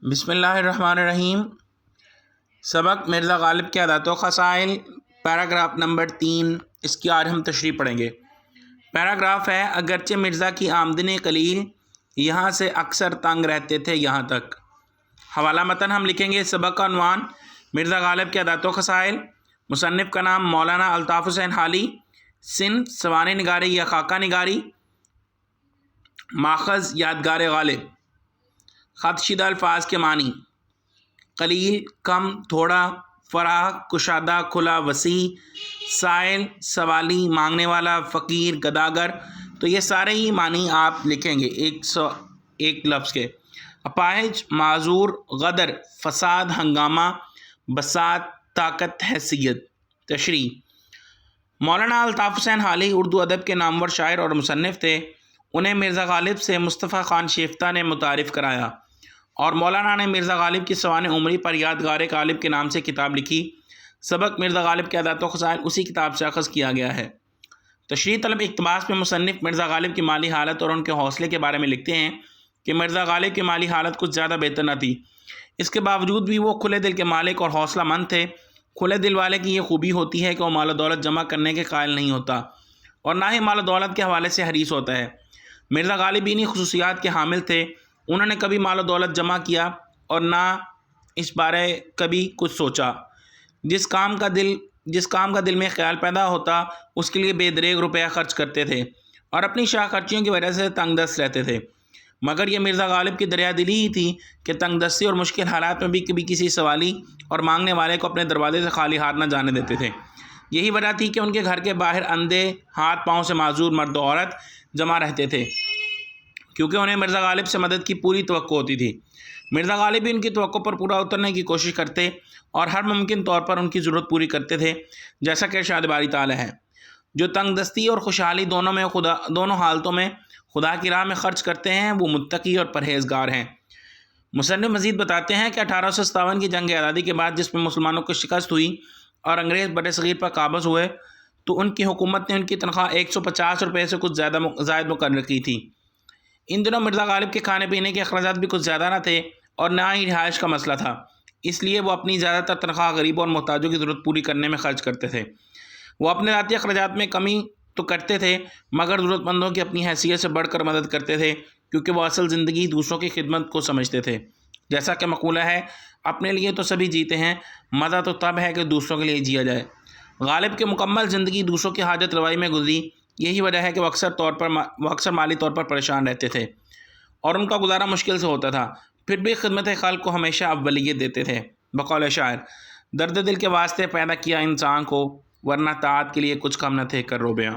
بسم اللہ الرحمن الرحیم۔ سبق مرزا غالب کے عادات و خصائل، پیراگراف نمبر 3، اس کی آج ہم تشریح پڑھیں گے۔ پیراگراف ہے: اگرچہ مرزا کی آمدنی قلیل، یہاں سے اکثر تنگ رہتے تھے یہاں تک۔ حوالہ متن ہم لکھیں گے۔ سبق کا عنوان مرزا غالب کے عادات و خصائل، مصنف کا نام مولانا الطاف حسین حالی، صنف سوانح نگاری یا خاکہ نگاری، ماخذ یادگار غالب۔ خط شدہ الفاظ کے معنی: قلیل، کم، تھوڑا، فراخ، کشادہ، کھلا، وسیع، سائل، سوالی، مانگنے والا، فقیر، گداگر۔ تو یہ سارے ہی معنی آپ لکھیں گے ایک لفظ کے۔ اپاہج، معذور، غدر، فساد، ہنگامہ، بساط، طاقت، حیثیت۔ تشریح: مولانا الطاف حسین حالی اردو ادب کے نامور شاعر اور مصنف تھے۔ انہیں مرزا غالب سے مصطفیٰ خان شیفتہ نے متعارف کرایا اور مولانا نے مرزا غالب کی سوانح عمری پر یادگار غالب کے نام سے کتاب لکھی۔ سبق مرزا غالب کے عادات و خصائل اسی کتاب سے اخذ کیا گیا ہے۔ تشریح طلب اقتباس میں مصنف مرزا غالب کی مالی حالت اور ان کے حوصلے کے بارے میں لکھتے ہیں کہ مرزا غالب کی مالی حالت کچھ زیادہ بہتر نہ تھی، اس کے باوجود بھی وہ کھلے دل کے مالک اور حوصلہ مند تھے۔ کھلے دل والے کی یہ خوبی ہوتی ہے کہ وہ مال و دولت جمع کرنے کے قائل نہیں ہوتا اور نہ ہی مال و دولت کے حوالے سے حریص ہوتا ہے۔ مرزا غالب انہی خصوصیات کے حامل تھے۔ انہوں نے کبھی مال و دولت جمع کیا اور نہ اس بارے کبھی کچھ سوچا۔ جس کام کا دل میں خیال پیدا ہوتا اس کے لیے بے دریغ روپیہ خرچ کرتے تھے اور اپنی شاہ خرچیوں کی وجہ سے تنگ دست رہتے تھے۔ مگر یہ مرزا غالب کی دریا دلی ہی تھی کہ تنگ دستی اور مشکل حالات میں بھی کبھی کسی سوالی اور مانگنے والے کو اپنے دروازے سے خالی ہاتھ نہ جانے دیتے تھے۔ یہی وجہ تھی کہ ان کے گھر کے باہر اندھے، ہاتھ پاؤں سے معذور مرد و عورت جمع رہتے تھے، کیونکہ انہیں مرزا غالب سے مدد کی پوری توقع ہوتی تھی۔ مرزا غالب بھی ان کی توقع پر پورا اترنے کی کوشش کرتے اور ہر ممکن طور پر ان کی ضرورت پوری کرتے تھے، جیسا کہ ارشاد باری تعالیٰ ہے: جو تنگ دستی اور خوشحالی دونوں حالتوں میں خدا کی راہ میں خرچ کرتے ہیں وہ متقی اور پرہیزگار ہیں۔ مصنف مزید بتاتے ہیں کہ 1857 کی جنگ آزادی کے بعد جس میں مسلمانوں کو شکست ہوئی اور انگریز بر صغیر پر قابض ہوئے تو ان کی حکومت نے ان کی تنخواہ 150 روپے سے کچھ زائد مقرر کی تھی۔ ان دنوں مرزا غالب کے کھانے پینے کے اخراجات بھی کچھ زیادہ نہ تھے اور نہ ہی رہائش کا مسئلہ تھا، اس لیے وہ اپنی زیادہ تر تنخواہ غریبوں اور محتاجوں کی ضرورت پوری کرنے میں خرچ کرتے تھے۔ وہ اپنے ذاتی اخراجات میں کمی تو کرتے تھے مگر ضرورت مندوں کی اپنی حیثیت سے بڑھ کر مدد کرتے تھے، کیونکہ وہ اصل زندگی دوسروں کی خدمت کو سمجھتے تھے۔ جیسا کہ مقولہ ہے: اپنے لیے تو سبھی جیتے ہیں، مزہ تو تب ہے کہ دوسروں کے لیے جیا جائے۔ غالب کی مکمل زندگی دوسروں کی حاجت روائی میں گزری۔ یہی وجہ ہے کہ وہ اکثر مالی طور پر پریشان رہتے تھے اور ان کا گزارا مشکل سے ہوتا تھا، پھر بھی خدمت خلق کو ہمیشہ اولیت دیتے تھے۔ بقول شاعر: درد دل کے واسطے پیدا کیا انسان کو، ورنہ طاعت کے لیے کچھ کم نہ تھے کر رو بیاں۔